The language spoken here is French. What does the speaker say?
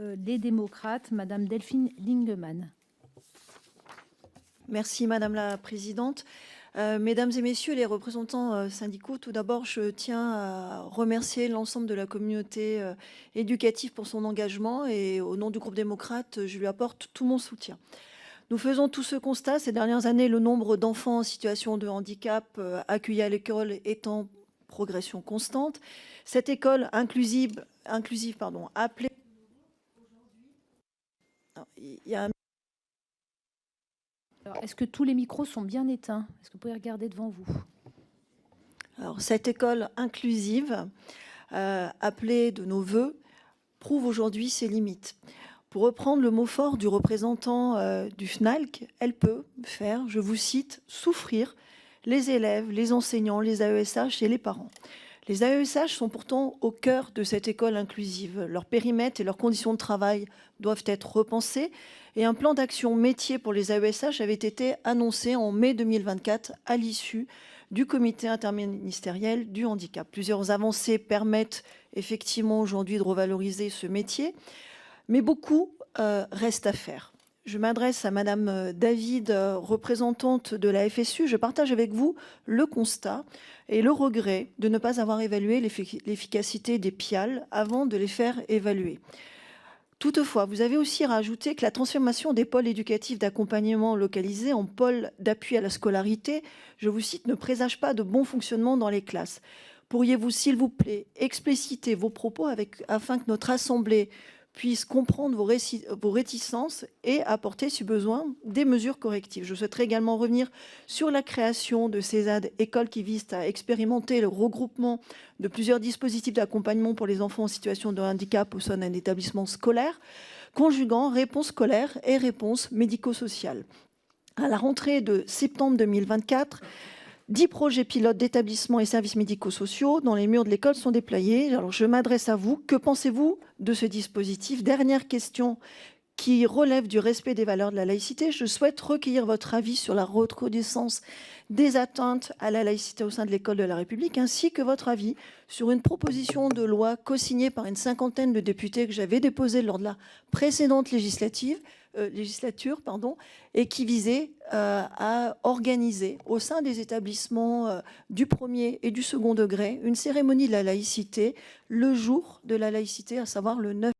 les démocrates, Madame Delphine Lingemann. Merci Madame la Présidente. Mesdames et Messieurs les représentants syndicaux, tout d'abord, je tiens à remercier l'ensemble de la communauté éducative pour son engagement et au nom du groupe démocrate, je lui apporte tout mon soutien. Nous faisons tout ce constat. Ces dernières années, le nombre d'enfants en situation de handicap accueillis à l'école est en progression constante. Cette école inclusive appelée... Il y a un... Est-ce que tous les micros sont bien éteints? Est-ce que vous pouvez regarder devant vous? Alors, cette école inclusive, appelée de nos voeux, prouve aujourd'hui ses limites. Pour reprendre le mot fort du représentant du FNALC, elle peut faire, je vous cite, souffrir les élèves, les enseignants, les AESH et les parents. Les AESH sont pourtant au cœur de cette école inclusive. Leur périmètre et leurs conditions de travail doivent être repensés et un plan d'action métier pour les AESH avait été annoncé en mai 2024 à l'issue du comité interministériel du handicap. Plusieurs avancées permettent effectivement aujourd'hui de revaloriser ce métier, mais beaucoup reste à faire. Je m'adresse à Madame David, représentante de la FSU. Je partage avec vous le constat et le regret de ne pas avoir évalué l'efficacité des PIAL avant de les faire évaluer. Toutefois, vous avez aussi rajouté que la transformation des pôles éducatifs d'accompagnement localisés en pôles d'appui à la scolarité, je vous cite, ne présage pas de bon fonctionnement dans les classes. Pourriez-vous, s'il vous plaît, expliciter vos propos afin que notre Assemblée puisse comprendre vos réticences et apporter, si besoin, des mesures correctives. Je souhaiterais également revenir sur la création de CESAD, écoles qui visent à expérimenter le regroupement de plusieurs dispositifs d'accompagnement pour les enfants en situation de handicap au sein d'un établissement scolaire, conjuguant réponse scolaire et réponse médico-sociale. À la rentrée de septembre 2024, 10 projets pilotes d'établissements et services médico-sociaux dans les murs de l'école sont déployés. Alors, je m'adresse à vous. Que pensez-vous de ce dispositif? Dernière question qui relève du respect des valeurs de la laïcité. Je souhaite recueillir votre avis sur la reconnaissance des atteintes à la laïcité au sein de l'école de la République, ainsi que votre avis sur une proposition de loi co-signée par une cinquantaine de députés que j'avais déposée lors de la précédente législature, et qui visait à organiser au sein des établissements du premier et du second degré une cérémonie de la laïcité le jour de la laïcité, à savoir le 9